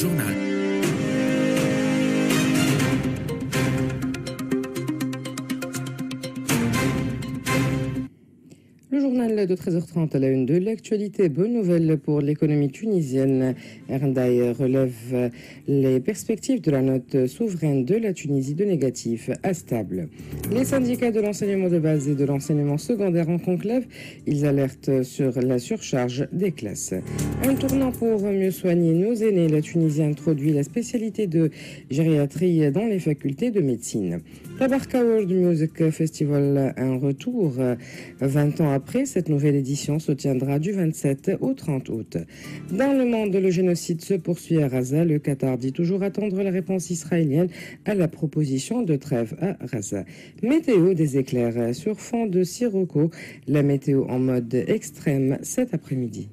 journal. Le journal de 13h30 à la une de l'actualité. Bonne nouvelle pour l'économie tunisienne. Erndaï relève les perspectives de la note souveraine de la Tunisie de négatif à stable. Les syndicats de l'enseignement de base et de l'enseignement secondaire en conclave, ils alertent sur la surcharge des classes. Un tournant pour mieux soigner nos aînés. La Tunisie introduit la spécialité de gériatrie dans les facultés de médecine. Tabarka World Music Festival, un retour 20 ans après. Cette nouvelle édition se tiendra du 27 au 30 août. Dans le monde, le génocide se poursuit à Gaza. Le Qatar dit toujours attendre la réponse israélienne à la proposition de trêve à Gaza. Météo, des éclairs sur fond de sirocco. La météo en mode extrême cet après-midi.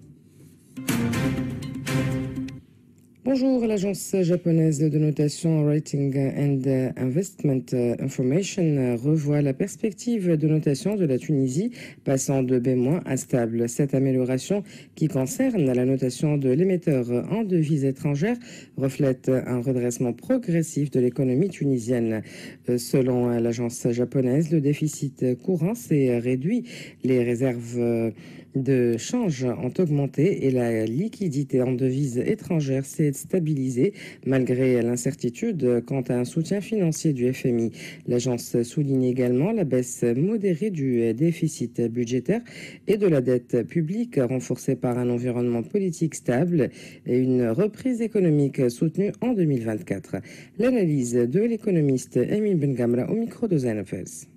Bonjour, l'agence japonaise de notation Rating and Investment Information revoit la perspective de notation de la Tunisie, passant de B- à stable. Cette amélioration, qui concerne la notation de l'émetteur en devises étrangères, reflète un redressement progressif de l'économie tunisienne. Selon l'agence japonaise, le déficit courant s'est réduit, les réserves de change ont augmenté et la liquidité en devises étrangères s'est stabilisée malgré l'incertitude quant à un soutien financier du FMI. L'agence souligne également la baisse modérée du déficit budgétaire et de la dette publique renforcée par un environnement politique stable et une reprise économique soutenue en 2024. L'analyse de l'économiste Emin Bengamra au micro de ZNFS.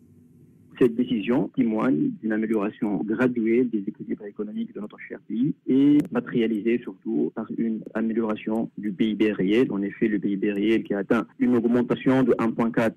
Cette décision témoigne d'une amélioration graduelle des équilibres économiques de notre cher pays et matérialisée surtout par une amélioration du PIB réel. En effet, le PIB réel qui a atteint une augmentation de 1,4%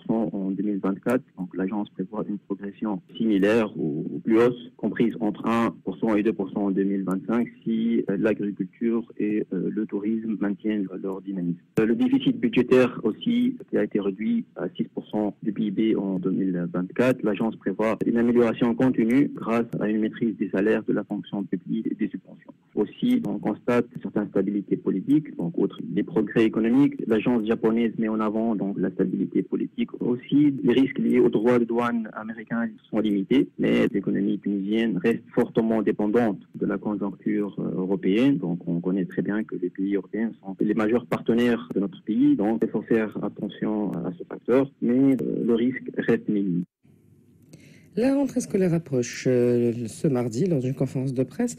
en 2024. Donc l'agence prévoit une progression similaire ou plus hausse, comprise entre 1% et 2% en 2025 si l'agriculture et le tourisme maintiennent leur dynamisme. Le déficit budgétaire aussi qui a été réduit à 6% du PIB en 2024. L'agence prévoit une amélioration continue grâce à une maîtrise des salaires, de la fonction publique et des subventions. Aussi, on constate une certaine stabilité politique, donc outre les progrès économiques, l'agence japonaise met en avant donc la stabilité politique. Aussi, les risques liés aux droits de douane américains sont limités, mais l'économie tunisienne reste fortement dépendante de la conjoncture européenne. Donc, on connaît très bien que les pays européens sont les majeurs partenaires de notre pays, donc il faut faire attention à ce facteur, mais le risque reste minime. La rentrée scolaire approche ce mardi lors d'une conférence de presse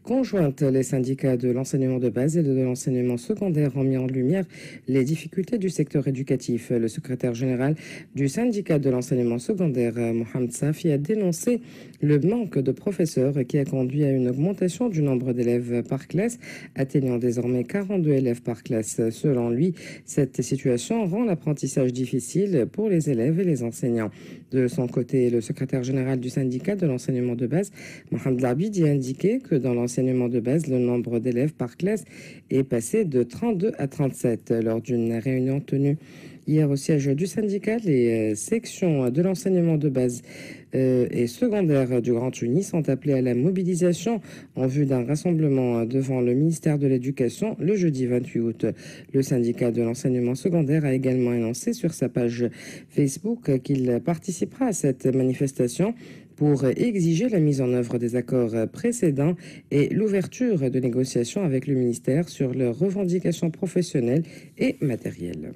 conjointe. Les syndicats de l'enseignement de base et de l'enseignement secondaire ont mis en lumière les difficultés du secteur éducatif. Le secrétaire général du syndicat de l'enseignement secondaire, Mohamed Safi, a dénoncé le manque de professeurs qui a conduit à une augmentation du nombre d'élèves par classe, atteignant désormais 42 élèves par classe. Selon lui, cette situation rend l'apprentissage difficile pour les élèves et les enseignants. De son côté, le secrétaire général du syndicat de l'enseignement de base, Mohamed Labidi, a indiqué que dans l'enseignement de base, le nombre d'élèves par classe est passé de 32 à 37. Lors d'une réunion tenue hier au siège du syndicat, les sections de l'enseignement de base et secondaire du Grand Tunis sont appelées à la mobilisation en vue d'un rassemblement devant le ministère de l'Éducation le jeudi 28 août. Le syndicat de l'enseignement secondaire a également annoncé sur sa page Facebook qu'il participera à cette manifestation pour exiger la mise en œuvre des accords précédents et l'ouverture de négociations avec le ministère sur leurs revendications professionnelles et matérielles.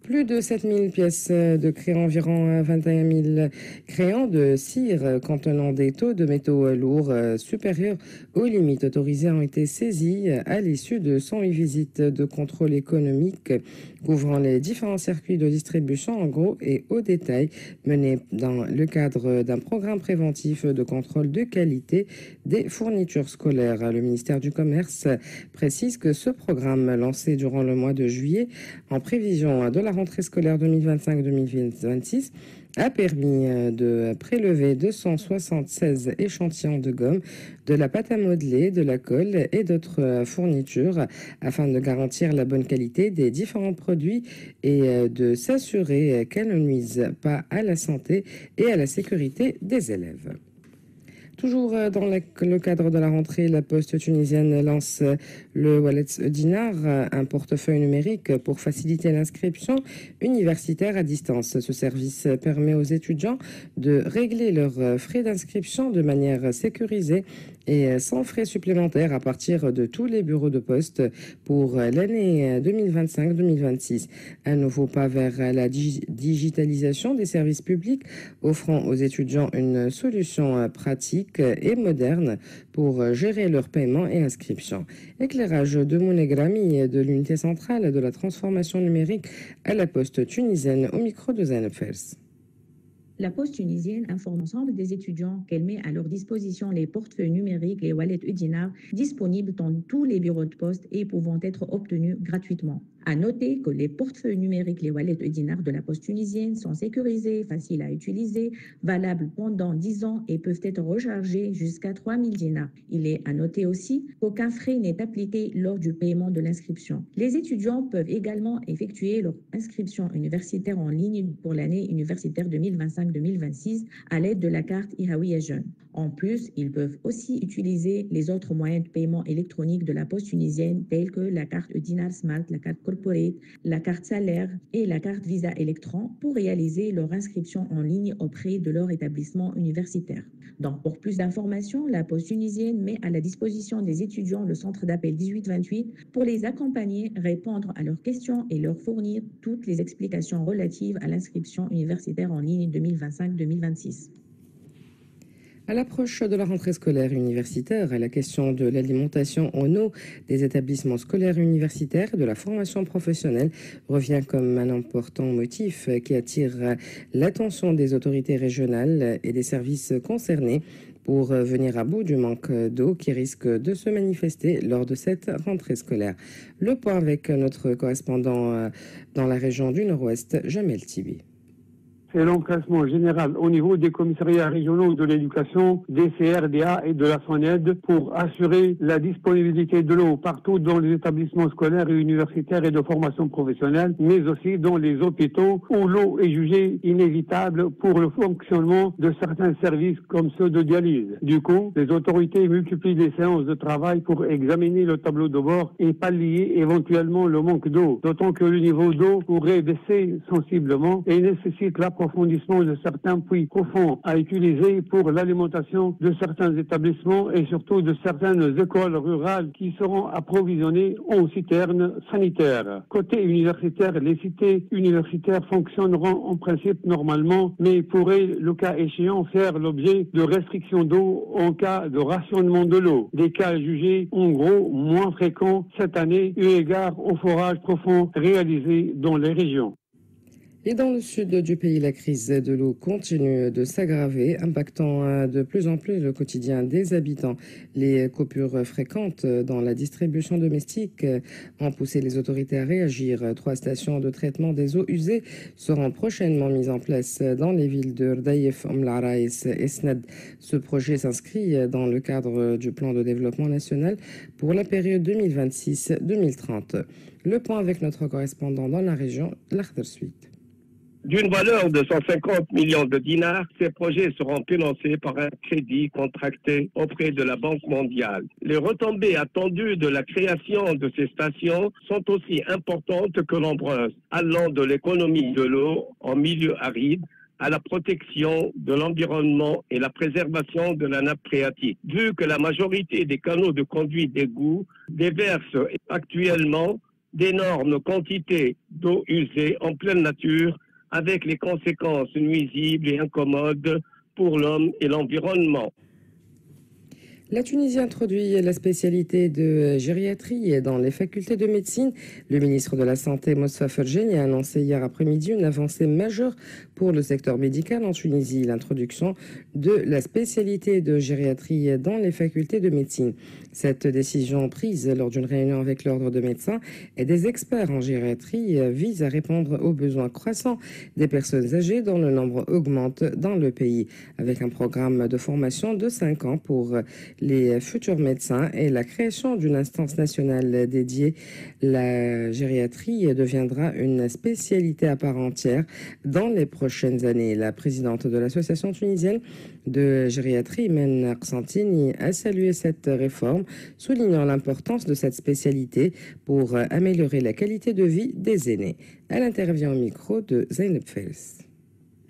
Plus de 7000 pièces de crayon, environ 21 000 crayons de cire contenant des taux de métaux lourds supérieurs aux limites autorisées ont été saisis à l'issue de 108 visites de contrôle économique couvrant les différents circuits de distribution en gros et au détail menés dans le cadre d'un programme préventif de contrôle de qualité des fournitures scolaires. Le ministère du Commerce précise que ce programme lancé durant le mois de juillet en prévision de la rentrée scolaire 2025-2026 a permis de prélever 276 échantillons de gomme, de la pâte à modeler, de la colle et d'autres fournitures afin de garantir la bonne qualité des différents produits et de s'assurer qu'elles ne nuisent pas à la santé et à la sécurité des élèves. Toujours dans le cadre de la rentrée, la Poste tunisienne lance le Wallet Dinar, un portefeuille numérique pour faciliter l'inscription universitaire à distance. Ce service permet aux étudiants de régler leurs frais d'inscription de manière sécurisée et sans frais supplémentaires à partir de tous les bureaux de poste pour l'année 2025-2026. Un nouveau pas vers la digitalisation des services publics offrant aux étudiants une solution pratique et moderne pour gérer leurs paiements et inscriptions. Éclairage de Mounegrami de l'unité centrale de la transformation numérique à la Poste tunisienne au micro de Zainab Fers. La Poste tunisienne informe l'ensemble des étudiants qu'elle met à leur disposition les portefeuilles numériques, les wallets Udinar, disponibles dans tous les bureaux de poste et pouvant être obtenus gratuitement. À noter que les portefeuilles numériques, les wallets Udinar de la Poste tunisienne sont sécurisés, faciles à utiliser, valables pendant 10 ans et peuvent être rechargés jusqu'à 3000 dinars. Il est à noter aussi qu'aucun frais n'est appliqué lors du paiement de l'inscription. Les étudiants peuvent également effectuer leur inscription universitaire en ligne pour l'année universitaire 2025-2026 à l'aide de la carte Ihawiya Jeune. En plus, ils peuvent aussi utiliser les autres moyens de paiement électronique de la Poste tunisienne tels que la carte Dinar Smart, la carte Corporate, la carte Salaire et la carte Visa Electron pour réaliser leur inscription en ligne auprès de leur établissement universitaire. Donc, pour plus d'informations, la Poste tunisienne met à la disposition des étudiants le centre d'appel 1828 pour les accompagner, répondre à leurs questions et leur fournir toutes les explications relatives à l'inscription universitaire en ligne 2025-2026. À l'approche de la rentrée scolaire universitaire, la question de l'alimentation en eau des établissements scolaires universitaires et de la formation professionnelle revient comme un important motif qui attire l'attention des autorités régionales et des services concernés pour venir à bout du manque d'eau qui risque de se manifester lors de cette rentrée scolaire. Le point avec notre correspondant dans la région du Nord-Ouest, Jamel Tibi. C'est l'emplacement général au niveau des commissariats régionaux de l'éducation, des CRDA et de la SONED pour assurer la disponibilité de l'eau partout dans les établissements scolaires et universitaires et de formation professionnelle, mais aussi dans les hôpitaux où l'eau est jugée inévitable pour le fonctionnement de certains services comme ceux de dialyse. Du coup, les autorités multiplient les séances de travail pour examiner le tableau de bord et pallier éventuellement le manque d'eau, d'autant que le niveau d'eau pourrait baisser sensiblement et nécessite l'approfondissement de certains puits profonds à utiliser pour l'alimentation de certains établissements et surtout de certaines écoles rurales qui seront approvisionnées en citernes sanitaires. Côté universitaire, les cités universitaires fonctionneront en principe normalement, mais pourraient, le cas échéant, faire l'objet de restrictions d'eau en cas de rationnement de l'eau. Des cas jugés en gros moins fréquents cette année eu égard aux forages profonds réalisés dans les régions. Et dans le sud du pays, la crise de l'eau continue de s'aggraver, impactant de plus en plus le quotidien des habitants. Les coupures fréquentes dans la distribution domestique ont poussé les autorités à réagir. 3 stations de traitement des eaux usées seront prochainement mises en place dans les villes de Rdaïf, Omlaraïs et Snad. Ce projet s'inscrit dans le cadre du plan de développement national pour la période 2026-2030. Le point avec notre correspondant dans la région, l'Akhtar Suite. D'une valeur de 150 millions de dinars, ces projets seront financés par un crédit contracté auprès de la Banque mondiale. Les retombées attendues de la création de ces stations sont aussi importantes que nombreuses, allant de l'économie de l'eau en milieu aride à la protection de l'environnement et la préservation de la nappe phréatique. Vu que la majorité des canaux de conduite d'égout déversent actuellement d'énormes quantités d'eau usée en pleine nature, avec les conséquences nuisibles et incommodes pour l'homme et l'environnement. La Tunisie introduit la spécialité de gériatrie dans les facultés de médecine. Le ministre de la Santé, Moussa Ferjeni, a annoncé hier après-midi une avancée majeure pour le secteur médical en Tunisie, l'introduction de la spécialité de gériatrie dans les facultés de médecine. Cette décision prise lors d'une réunion avec l'ordre de médecins et des experts en gériatrie vise à répondre aux besoins croissants des personnes âgées dont le nombre augmente dans le pays, avec un programme de formation de 5 ans pour les futurs médecins et la création d'une instance nationale dédiée. La gériatrie deviendra une spécialité à part entière dans les prochaines années. La présidente de l'Association tunisienne de gériatrie, Men Arsantini, a salué cette réforme, soulignant l'importance de cette spécialité pour améliorer la qualité de vie des aînés. Elle intervient au micro de Zeynep Fels.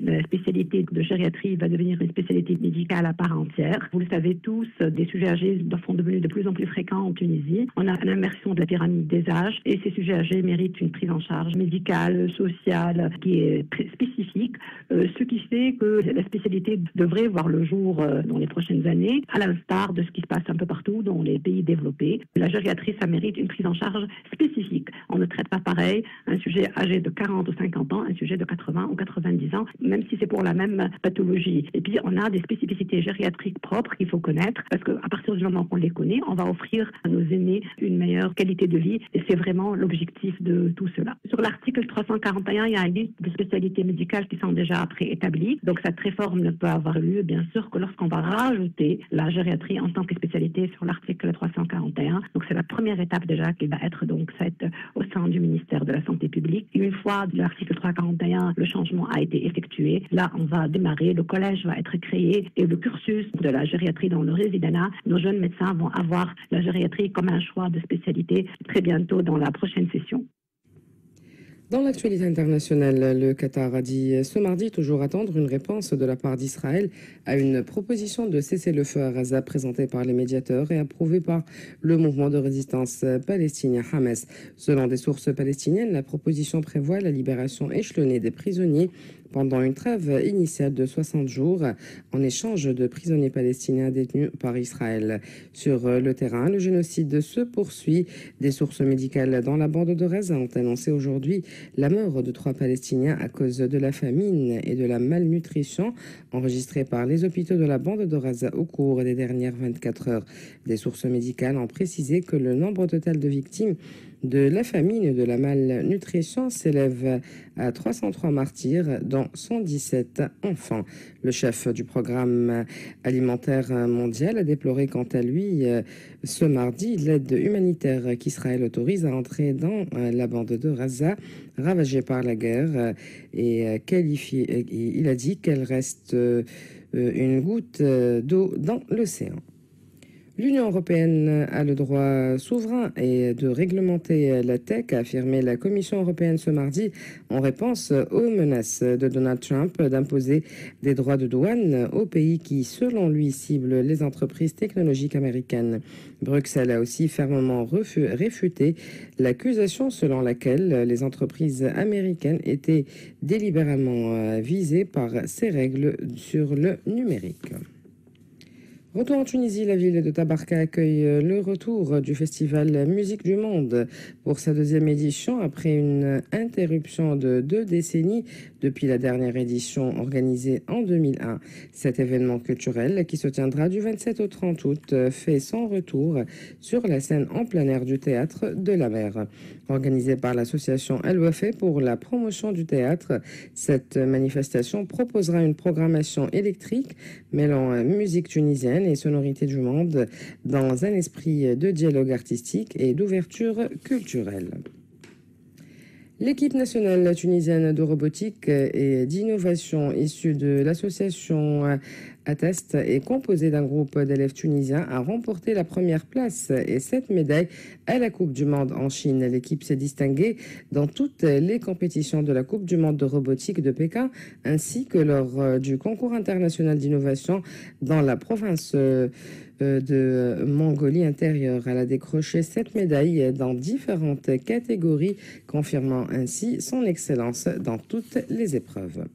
La spécialité de gériatrie va devenir une spécialité médicale à part entière. Vous le savez tous, des sujets âgés sont devenus de plus en plus fréquents en Tunisie. On a l'inversion de la pyramide des âges et ces sujets âgés méritent une prise en charge médicale, sociale, qui est très spécifique, ce qui fait que la spécialité devrait voir le jour dans les prochaines années, à l'instar de ce qui se passe un peu partout dans les pays développés. La gériatrie, ça mérite une prise en charge spécifique. On ne traite pas pareil un sujet âgé de 40 ou 50 ans, un sujet de 80 ou 90 ans, même si c'est pour la même pathologie. Et puis, on a des spécificités gériatriques propres qu'il faut connaître, parce qu'à partir du moment qu'on les connaît, on va offrir à nos aînés une meilleure qualité de vie, et c'est vraiment l'objectif de tout cela. Sur l'article 341, il y a une liste de spécialités médicales qui sont déjà préétablies, donc cette réforme ne peut avoir lieu, bien sûr, que lorsqu'on va rajouter la gériatrie en tant que spécialité sur l'article 341. Donc, c'est la première étape déjà qui va être donc faite au sein du ministère de la Santé publique. Et une fois l'article 341, le changement a été effectué, là, on va démarrer, le collège va être créé et le cursus de la gériatrie dans le résidanat, nos jeunes médecins vont avoir la gériatrie comme un choix de spécialité très bientôt dans la prochaine session. Dans l'actualité internationale, le Qatar a dit ce mardi toujours attendre une réponse de la part d'Israël à une proposition de cessez-le-feu à Gaza présentée par les médiateurs et approuvée par le mouvement de résistance palestinien Hamas. Selon des sources palestiniennes, la proposition prévoit la libération échelonnée des prisonniers pendant une trêve initiale de 60 jours en échange de prisonniers palestiniens détenus par Israël. Sur le terrain, le génocide se poursuit. Des sources médicales dans la bande de Gaza ont annoncé aujourd'hui la mort de 3 Palestiniens à cause de la famine et de la malnutrition enregistrée par les hôpitaux de la bande de Gaza au cours des dernières 24 heures. Des sources médicales ont précisé que le nombre total de victimes de la famine et de la malnutrition s'élève à 303 martyrs, dont 117 enfants. Le chef du programme alimentaire mondial a déploré quant à lui ce mardi l'aide humanitaire qu'Israël autorise à entrer dans la bande de Gaza ravagée par la guerre et il a dit qu'elle reste une goutte d'eau dans l'océan. L'Union européenne a le droit souverain et de réglementer la tech, a affirmé la Commission européenne ce mardi en réponse aux menaces de Donald Trump d'imposer des droits de douane aux pays qui, selon lui, ciblent les entreprises technologiques américaines. Bruxelles a aussi fermement réfuté l'accusation selon laquelle les entreprises américaines étaient délibérément visées par ces règles sur le numérique. Retour en Tunisie, la ville de Tabarka accueille le retour du festival Musique du Monde pour sa 2e édition après une interruption de 2 décennies depuis la dernière édition organisée en 2001. Cet événement culturel qui se tiendra du 27 au 30 août fait son retour sur la scène en plein air du théâtre de la Mer. Organisée par l'association El Wafé pour la promotion du théâtre, cette manifestation proposera une programmation électrique mêlant musique tunisienne et sonorités du monde dans un esprit de dialogue artistique et d'ouverture culturelle. L'équipe nationale tunisienne de robotique et d'innovation issue de l'association Attest est composée d'un groupe d'élèves tunisiens à remporter la première place et 7 médailles à la Coupe du Monde en Chine. L'équipe s'est distinguée dans toutes les compétitions de la Coupe du Monde de robotique de Pékin ainsi que lors du concours international d'innovation dans la province de Mongolie intérieure. Elle a décroché 7 médailles dans différentes catégories, confirmant ainsi son excellence dans toutes les épreuves.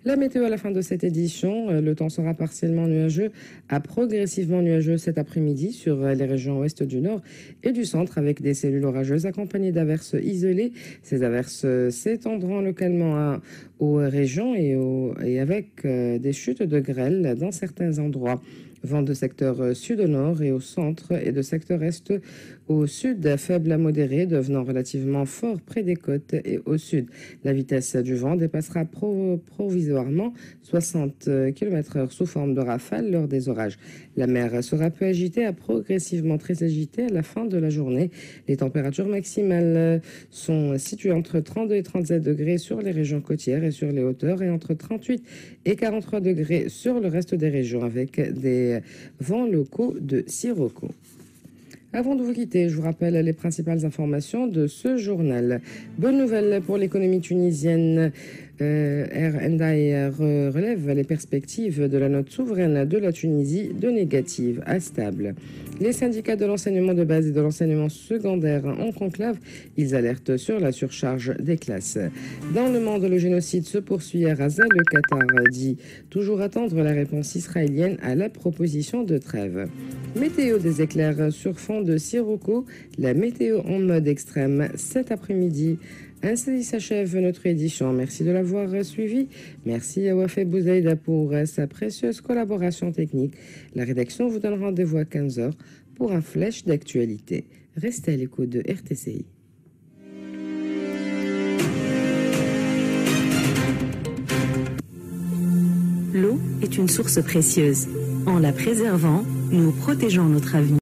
La météo à la fin de cette édition, le temps sera partiellement nuageux à progressivement nuageux cet après-midi sur les régions ouest du nord et du centre avec des cellules orageuses accompagnées d'averses isolées. Ces averses s'étendront localement aux régions et avec des chutes de grêle dans certains endroits. Vent de secteur sud au nord et au centre et de secteur est Au sud, faible à modéré, devenant relativement fort près des côtes. Et au sud, la vitesse du vent dépassera provisoirement 60 km/h sous forme de rafale lors des orages. La mer sera peu agitée à progressivement très agitée à la fin de la journée. Les températures maximales sont situées entre 32 et 37 degrés sur les régions côtières et sur les hauteurs et entre 38 et 43 degrés sur le reste des régions avec des vents locaux de sirocco. Avant de vous quitter, je vous rappelle les principales informations de ce journal. Bonne nouvelle pour l'économie tunisienne. RNI relève les perspectives de la note souveraine de la Tunisie de négative à stable. Les syndicats de l'enseignement de base et de l'enseignement secondaire en conclave, ils alertent sur la surcharge des classes. Dans le monde, le génocide se poursuit à Gaza. Le Qatar dit toujours attendre la réponse israélienne à la proposition de trêve. Météo, des éclairs sur fond de sirocco, la météo en mode extrême cet après-midi. Ainsi s'achève notre édition. Merci de l'avoir suivi. Merci à Wafé Bouzaïda pour sa précieuse collaboration technique. La rédaction vous donne rendez-vous à 15h pour un flash d'actualité. Restez à l'écoute de RTCI. L'eau est une source précieuse. En la préservant, nous protégeons notre avenir.